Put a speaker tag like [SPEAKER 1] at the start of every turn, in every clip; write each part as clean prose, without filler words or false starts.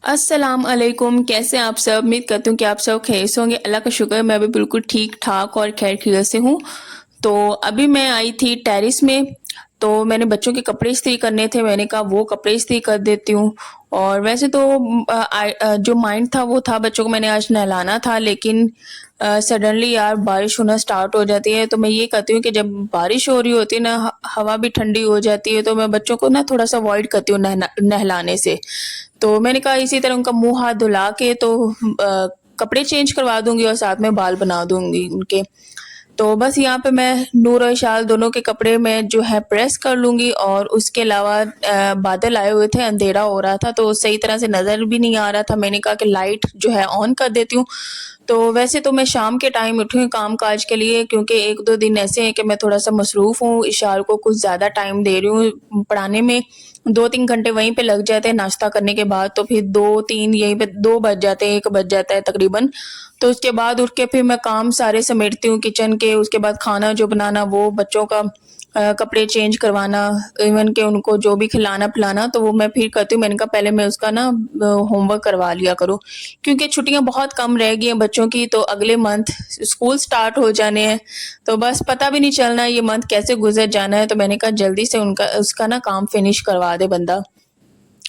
[SPEAKER 1] अस्सलाम अलैकुम। कैसे हैं आप सब? उम्मीद करती हूँ कि आप सब खैरियत से होंगे। अल्लाह का शुक्र है मैं भी बिल्कुल ठीक ठाक और खैर खैरियत से हूँ। तो अभी मैं आई थी टेरेस में, तो मैंने बच्चों के कपड़े इस्त्री करने थे, मैंने कहा वो कपड़े इस्त्री कर देती हूँ। और वैसे तो जो माइंड था वो था बच्चों को मैंने आज नहलाना था, लेकिन सडनली यार बारिश होना स्टार्ट हो जाती है। तो मैं ये कहती हूँ कि जब बारिश हो रही होती है ना, हवा भी ठंडी हो जाती है, तो मैं बच्चों को ना थोड़ा सा अवॉइड करती हूँ नहलाने से। तो मैंने कहा इसी तरह उनका मुंह हाथ धुला के तो कपड़े चेंज करवा दूंगी और साथ में बाल बना दूंगी उनके। तो बस यहाँ पे मैं नूर और शाल दोनों के कपड़े में जो है प्रेस कर लूंगी। और उसके अलावा बादल आए हुए थे, अंधेरा हो रहा था, तो सही तरह से नजर भी नहीं आ रहा था। मैंने कहा कि लाइट जो है ऑन कर देती हूँ। तो वैसे तो मैं शाम के टाइम उठी हूँ काम काज के लिए, क्योंकि एक दो दिन ऐसे हैं कि मैं थोड़ा सा मसरूफ हूँ, इशार को कुछ ज्यादा टाइम दे रही हूँ पढ़ाने में। 2-3 घंटे वहीं पे लग जाते हैं नाश्ता करने के बाद, तो फिर 2-3 यहीं पे 2 बज जाते हैं, 1 बज जाता है तकरीबन। तो उसके बाद उठ के फिर मैं काम सारे समेटती हूँ किचन के। उसके बाद खाना जो बनाना, वो बच्चों का कपड़े चेंज करवाना, इवन के उनको जो भी खिलाना पिलाना, तो वो मैं फिर करती हूँ। मैंने कहा पहले मैं उसका ना होमवर्क करवा लिया करूँ, क्योंकि छुट्टियां बहुत कम रह गई हैं बच्चों की, तो अगले मंथ स्कूल स्टार्ट हो जाने हैं। तो बस पता भी नहीं चलना ये मंथ कैसे गुजर जाना है। तो मैंने कहा जल्दी से उनका उसका ना काम फिनिश करवा दे बंदा।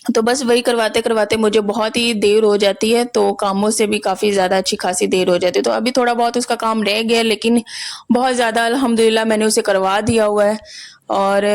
[SPEAKER 1] तो बस वही करवाते करवाते मुझे बहुत ही देर हो जाती है, तो कामों से भी काफ़ी ज़्यादा अच्छी खासी देर हो जाती है। तो अभी थोड़ा बहुत उसका काम रह गया है, लेकिन बहुत ज़्यादा अल्हम्दुलिल्लाह मैंने उसे करवा दिया हुआ है। और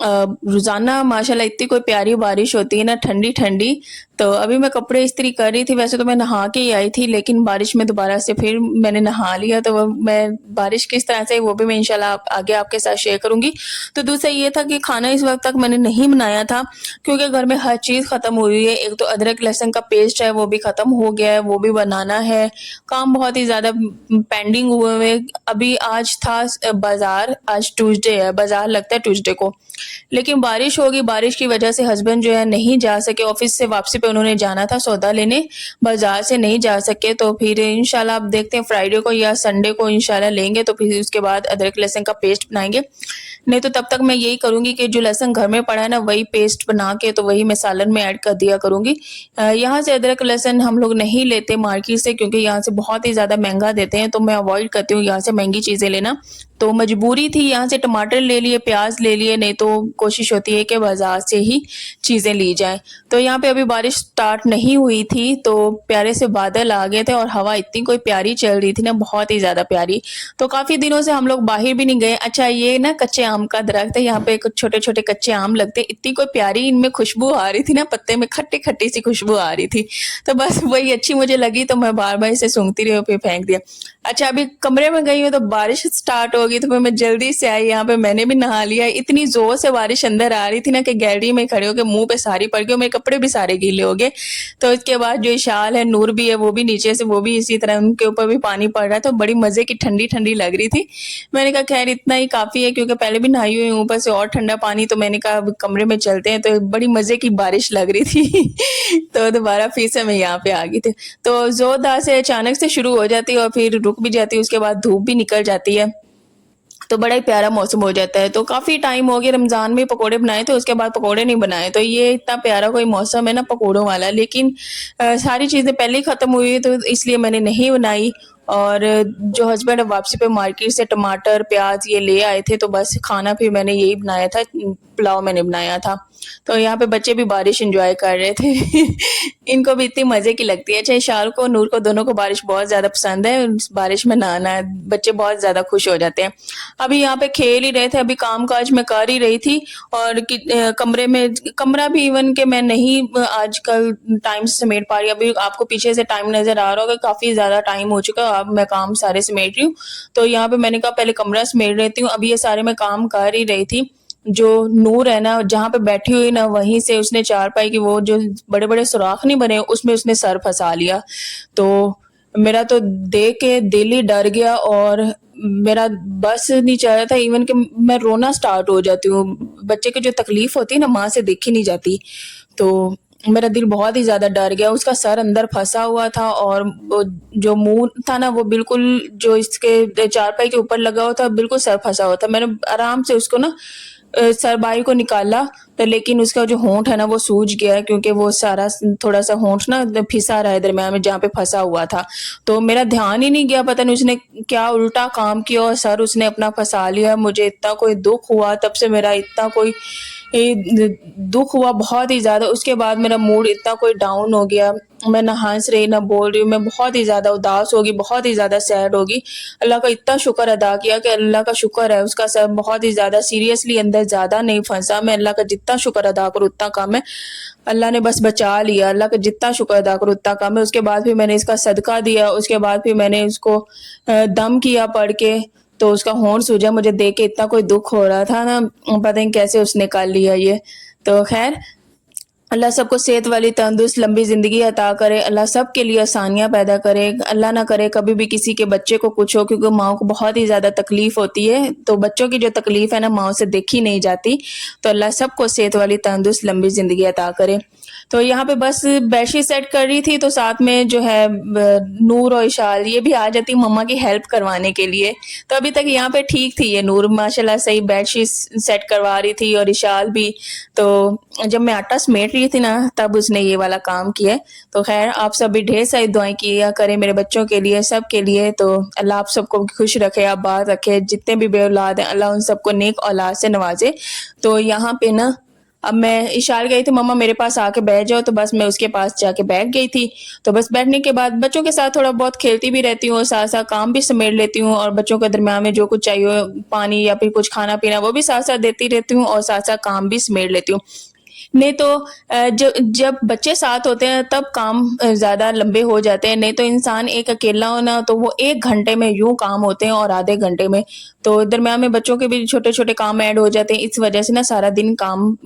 [SPEAKER 1] रोज़ाना माशाल्लाह इतनी कोई प्यारी बारिश होती है ना, ठंडी ठंडी। तो अभी मैं कपड़े इस्त्री कर रही थी, वैसे तो मैं नहा के ही आई थी, लेकिन बारिश में दोबारा से फिर मैंने नहा लिया। तो मैं बारिश किस तरह से, वो भी मैं इंशाल्लाह आगे आपके साथ शेयर करूंगी। तो दूसरा ये था कि खाना इस वक्त तक मैंने नहीं बनाया था, क्योंकि घर में हर चीज़ ख़त्म हुई है। एक तो अदरक लहसुन का पेस्ट है वो भी ख़त्म हो गया है, वो भी बनाना है। काम बहुत ही ज़्यादा पेंडिंग हुए हुए। अभी आज था बाज़ार, आज ट्यूसडे है, बाज़ार लगता है ट्यूसडे को, लेकिन बारिश होगी, बारिश की वजह से हस्बैंड जो है नहीं जा सके। ऑफिस से वापसी पे उन्होंने जाना था सौदा लेने, बाजार से नहीं जा सके। तो फिर इंशाल्लाह अब देखते हैं फ्राइडे को या संडे को इंशाल्लाह लेंगे, तो फिर उसके बाद अदरक लहसुन का पेस्ट बनाएंगे। नहीं तो तब तक मैं यही करूंगी कि जो लहसुन घर में पड़ा है ना, वही पेस्ट बना के तो वही मैं सालन में ऐड कर दिया करूंगी। यहाँ से अदरक लहसुन हम लोग नहीं लेते मार्केट से, क्योंकि यहाँ से बहुत ही ज़्यादा महंगा देते हैं, तो मैं अवॉइड करती हूँ यहाँ से महंगी चीज़ें लेना। तो मजबूरी थी, यहाँ से टमाटर ले लिए, प्याज ले लिए, नहीं तो कोशिश होती है कि बाजार से ही चीज़ें ली जाएं। तो यहाँ पे अभी बारिश स्टार्ट नहीं हुई थी, तो प्यारे से बादल आ गए थे और हवा इतनी कोई प्यारी चल रही थी ना, बहुत ही ज़्यादा प्यारी। तो काफ़ी दिनों से हम लोग बाहर भी नहीं गए। अच्छा, ये ना कच्चे आम का दरख्त है, यहाँ पे कुछ छोटे छोटे कच्चे आम लगते हैं, इतनी कोई प्यारी इनमें खुशबू आ रही थी ना, पत्ते में खट्टी खट्टी सी खुशबू आ रही थी। तो बस वही अच्छी मुझे लगी, तो मैं बार बार इसे सूंघती रही और फिर फेंक दिया। अच्छा, अभी कमरे में गई हूँ तो बारिश स्टार्ट हो गई, तो फिर मैं जल्दी से आई, यहाँ पे मैंने भी नहा लिया। इतनी जोर से बारिश अंदर आ रही थी ना कि गैलरी में खड़े होकर मुंह पे सारी पड़ गई और मेरे कपड़े भी सारे गीले हो गए। तो इसके बाद जो शाल है, नूर भी है, वो भी नीचे से, वो भी इसी तरह उनके ऊपर भी पानी पड़ रहा है, तो बड़ी मजे की ठंडी ठंडी लग रही थी। मैंने कहा खैर इतना ही काफी है, क्योंकि पहले भी नहाई हुई हूँ, ऊपर से और ठंडा पानी। तो मैंने कहा अब कमरे में चलते हैं, तो बड़ी मजे की बारिश लग रही थी। तो दोबारा फिर से मैं यहाँ पे आ गई थी। तो जोरदार से अचानक से शुरू हो जाती है और फिर रुक भी जाती है, उसके बाद धूप भी निकल जाती है, तो बड़ा ही प्यारा मौसम हो जाता है। तो काफी टाइम हो गया, रमजान में पकोड़े बनाए थे, उसके बाद पकोड़े नहीं बनाए। तो ये इतना प्यारा कोई मौसम है ना पकोड़ों वाला, लेकिन सारी चीजें पहले ही खत्म हुई, तो इसलिए मैंने नहीं बनाई। और जो हस्बैंड वापसी पे मार्केट से टमाटर प्याज ये ले आए थे, तो बस खाना फिर मैंने यही बनाया था, पुलाव मैंने बनाया था। तो यहाँ पे बच्चे भी बारिश एंजॉय कर रहे थे। इनको भी इतनी मजे की लगती है। चाहे शाल को नूर को दोनों को बारिश बहुत ज्यादा पसंद है, बारिश में नहाना, बच्चे बहुत ज्यादा खुश हो जाते हैं। अभी यहाँ पे खेल ही रहे थे, अभी काम काज मैं कर ही रही थी। और कमरे में, कमरा भी इवन के मैं नहीं आजकल टाइम से समेट पा रही। अभी आपको पीछे से टाइम नजर आ रहा होगा, काफी ज्यादा टाइम हो चुका है, अब मैं काम सारे समेट रही हूँ। तो यहाँ पे मैंने कहा पहले कमरा समेट लेती हूँ। अभी ये सारे मैं काम कर ही रही थी। जो नूर है ना, जहाँ पे बैठी हुई ना, वहीं से उसने चारपाई की वो जो बड़े बड़े सुराख नहीं बने, उसमें उसने सर फंसा लिया। तो मेरा तो देख के दिल ही डर गया, और मेरा बस नहीं चल रहा था, इवन कि मैं रोना स्टार्ट हो जाती हूँ। बच्चे की जो तकलीफ होती है ना, माँ से देखी नहीं जाती। तो मेरा दिल बहुत ही ज्यादा डर गया। उसका सर अंदर फंसा हुआ था, और वो जो मुंह था ना, वो बिल्कुल जो इसके चारपाई के ऊपर लगा हुआ था, बिल्कुल सर फंसा हुआ था। मैंने आराम से उसको ना सरबाई को निकाला तो लेकिन उसका जो होंठ है ना वो सूज गया है, क्योंकि वो सारा थोड़ा सा होंठ ना फिसा रहा है दरमियान में जहाँ पे फंसा हुआ था। तो मेरा ध्यान ही नहीं गया, पता नहीं उसने क्या उल्टा काम किया और सर उसने अपना फंसा लिया। मुझे इतना कोई दुख हुआ, तब से मेरा इतना कोई दुख हुआ बहुत ही ज़्यादा। उसके बाद मेरा मूड इतना कोई डाउन हो गया, मैं ना हंस रही ना बोल रही हूँ, मैं बहुत ही ज़्यादा उदास होगी, बहुत ही ज़्यादा सैड होगी। अल्लाह का इतना शुक्र अदा किया कि अल्लाह का शुक्र है, उसका सर बहुत ही ज़्यादा सीरियसली अंदर ज़्यादा नहीं फंसा। मैं अल्लाह का जितना शुक्र अदा करूँ उतना कम है। अल्लाह ने बस बचा लिया, अल्लाह का जितना शुक्र अदा करूँ उतना कम है। उसके बाद फिर मैंने इसका सदका दिया, उसके बाद फिर मैंने उसको दम किया पढ़ के, तो उसका होंठ सूजा। मुझे देख के इतना कोई दुख हो रहा था ना, पता नहीं कैसे उसने कर लिया ये। तो खैर, अल्लाह सबको सेहत वाली तंदुरुस्त लंबी ज़िंदगी अता करे, अल्लाह सबके लिए आसानियाँ पैदा करे, अल्लाह ना करे कभी भी किसी के बच्चे को कुछ हो, क्योंकि माँओं को बहुत ही ज़्यादा तकलीफ़ होती है। तो बच्चों की जो तकलीफ़ है ना माँओं से देखी नहीं जाती। तो अल्लाह सबको सेहत वाली तंदुरुस्त लंबी ज़िंदगी अता करे। तो यहाँ पे बस बेडशीट सेट कर रही थी, तो साथ में जो है नूर और इशाल ये भी आ जाती मम्मा की हेल्प करवाने के लिए। तो अभी तक यहाँ पे ठीक थी ये नूर, माशाल्लाह सही बेडशीट सेट करवा रही थी, और इशाल भी। तो जब मैं आटा समेट रही थी ना तब उसने ये वाला काम किया। तो खैर, आप सब भी ढेर सारी दुआएं किया करें मेरे बच्चों के लिए, सब के लिए। तो अल्लाह आप सबको खुश रखे, आबाद रखे, जितने भी बे औलाद हैं अल्लाह उन सबको नेक औलाद से नवाजे। तो यहाँ पे ना अब मैं इशार गई थी मम्मा मेरे पास आके बैठ जाओ, तो बस मैं उसके पास जाके बैठ गई थी। तो बस बैठने के बाद बच्चों के साथ थोड़ा बहुत खेलती भी रहती हूँ और साथ साथ काम भी समेट लेती हूँ, और बच्चों के दरमियान में जो कुछ चाहिए हो, पानी या फिर कुछ खाना पीना, वो भी साथ साथ देती रहती हूँ और साथ साथ काम भी समेट लेती हूँ। नहीं तो जब बच्चे साथ होते हैं तब काम ज़्यादा लंबे हो जाते हैं, नहीं तो इंसान एक अकेला हो ना तो वो 1 घंटे में यूँ काम होते हैं और आधे घंटे में। तो दरमियान में बच्चों के भी छोटे-छोटे काम ऐड हो जाते हैं, इस वजह से ना सारा दिन काम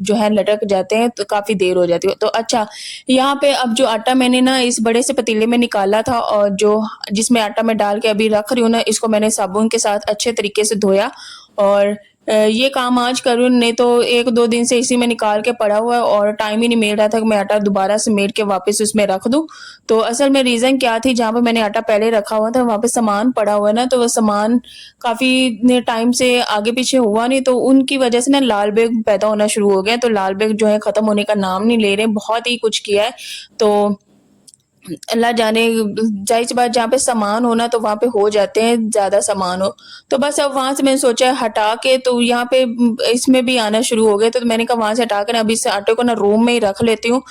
[SPEAKER 1] जो है लटक जाते हैं, तो काफ़ी देर हो जाती है। तो अच्छा, यहाँ पे अब जो आटा मैंने ना इस बड़े से पतीले में निकाला था, और जो जिसमें आटा मैं डाल के अभी रख रही हूँ ना, इसको मैंने साबुन के साथ अच्छे तरीके से धोया, और ये काम आज करूँ, नहीं तो 1-2 दिन से इसी में निकाल के पड़ा हुआ है और टाइम ही नहीं मिल रहा था कि मैं आटा दोबारा समेट के वापस उसमें रख दूँ। तो असल में रीज़न क्या थी, जहाँ पे मैंने आटा पहले रखा हुआ था वहाँ पे सामान पड़ा हुआ है ना, तो वो सामान काफ़ी टाइम से आगे पीछे हुआ नहीं, तो उनकी वजह से ना लाल बेग पैदा होना शुरू हो गए। तो लाल बेग जो है ख़त्म होने का नाम नहीं ले रहे, बहुत ही कुछ किया है। तो अल्लाह जाने, ज़ाहिर-सी बात जहाँ पे सामान हो ना तो वहाँ पे हो जाते हैं, ज़्यादा सामान हो। तो बस अब वहाँ से मैंने सोचा हटा के, तो यहाँ पे इसमें भी आना शुरू हो गए, तो मैंने कहा वहाँ से हटा कर अभी इस आटे को ना रूम में ही रख लेती हूँ,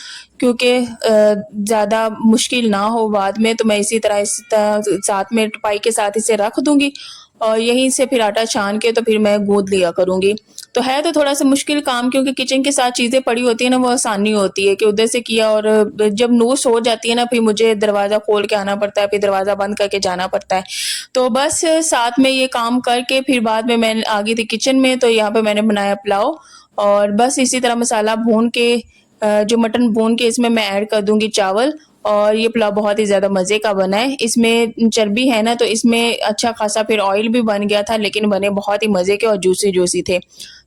[SPEAKER 1] क्योंकि ज़्यादा मुश्किल ना हो बाद में। तो मैं इसी तरह साथ में टपाई के साथ इसे रख दूँगी, और यहीं से फिर आटा छान के तो फिर मैं गूँथ लिया करूँगी। तो है तो थोड़ा-सा मुश्किल काम, क्योंकि किचन के साथ चीज़ें पड़ी होती हैं ना, वो आसानी होती है कि उधर से किया, और जब नूर सो जाती है ना फिर मुझे दरवाज़ा खोल के आना पड़ता है, फिर दरवाज़ा बंद करके जाना पड़ता है। तो बस साथ में ये काम करके फिर बाद में मैं आ गई थी किचन में, तो यहाँ पे मैंने बनाया पुलाव, और बस इसी तरह मसाला भून के जो मटन भून के इसमें मैं ऐड कर दूँगी चावल, और ये पुलाव बहुत ही ज़्यादा मज़े का बना है। इसमें चर्बी है ना, तो इसमें अच्छा खासा फिर ऑयल भी बन गया था, लेकिन बने बहुत ही मज़े के और जूसी-जूसी थे।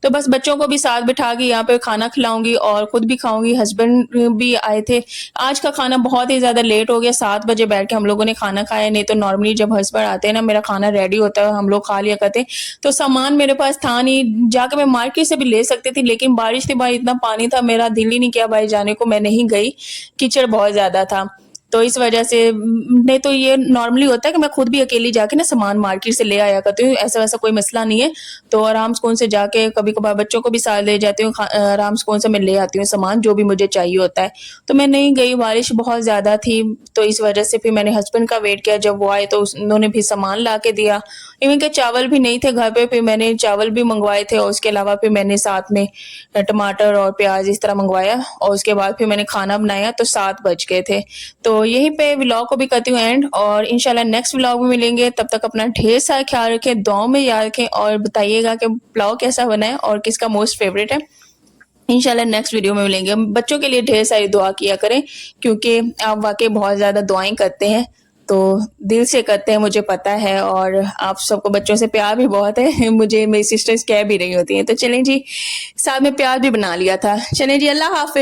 [SPEAKER 1] तो बस बच्चों को भी साथ बिठा के यहाँ पे खाना खिलाऊँगी और खुद भी खाऊँगी, हस्बैंड भी आए थे। आज का खाना बहुत ही ज़्यादा लेट हो गया, 7 बजे बैठ के हम लोगों ने खाना खाया, नहीं तो नॉर्मली जब हस्बैंड आते हैं ना मेरा खाना रेडी होता है, हम लोग खा लिया करते हैं। तो सामान मेरे पास था नहीं, जाके मैं मार्केट से भी ले सकती थी, लेकिन बारिश थी भाई, इतना पानी था, मेरा दिल ही नहीं किया भाई जाने को, मैं नहीं गई, कीचड़ बहुत ज़्यादा था। तो इस वजह से नहीं तो ये नॉर्मली होता है कि मैं खुद भी अकेली जाके ना सामान मार्केट से ले आया करती हूँ, ऐसा-वैसा कोई मसला नहीं है। तो आराम सुकून से जाके कभी-कभार बच्चों को भी साथ ले जाती हूँ, आराम सुकून से मैं ले आती हूँ सामान जो भी मुझे चाहिए होता है। तो मैं नहीं गई, बारिश बहुत ज़्यादा थी, तो इस वजह से फिर मैंने हस्बैंड का वेट किया, जब वो आए तो उन्होंने भी सामान ला के दिया। इवन के चावल भी नहीं थे घर पे, फिर मैंने चावल भी मंगवाए थे, और उसके अलावा फिर मैंने साथ में टमाटर और प्याज़ इस तरह मंगवाया, और उसके बाद फिर मैंने खाना बनाया, तो 7 बज गए थे। तो यहीं पे व्लॉग को भी करती हूँ एंड, और इंशाल्लाह नेक्स्ट व्लॉग में मिलेंगे। तब तक अपना ढेर सारा ख्याल रखें, दुआओं में याद रखें, और बताइएगा कि पुलाव कैसा बना है और किसका मोस्ट फेवरेट है। इंशाल्लाह नेक्स्ट वीडियो में मिलेंगे। बच्चों के लिए ढेर सारी दुआ किया करें, क्योंकि आप वाकई बहुत ज़्यादा दुआएं करते हैं, तो दिल से करते हैं, मुझे पता है, और आप सबको बच्चों से प्यार भी बहुत है। मुझे मेरी सिस्टर्स कह भी रही होती हैं। तो चलें जी, साथ में प्यार भी बना लिया था। चलें जी, अल्लाह हाफ़िज़।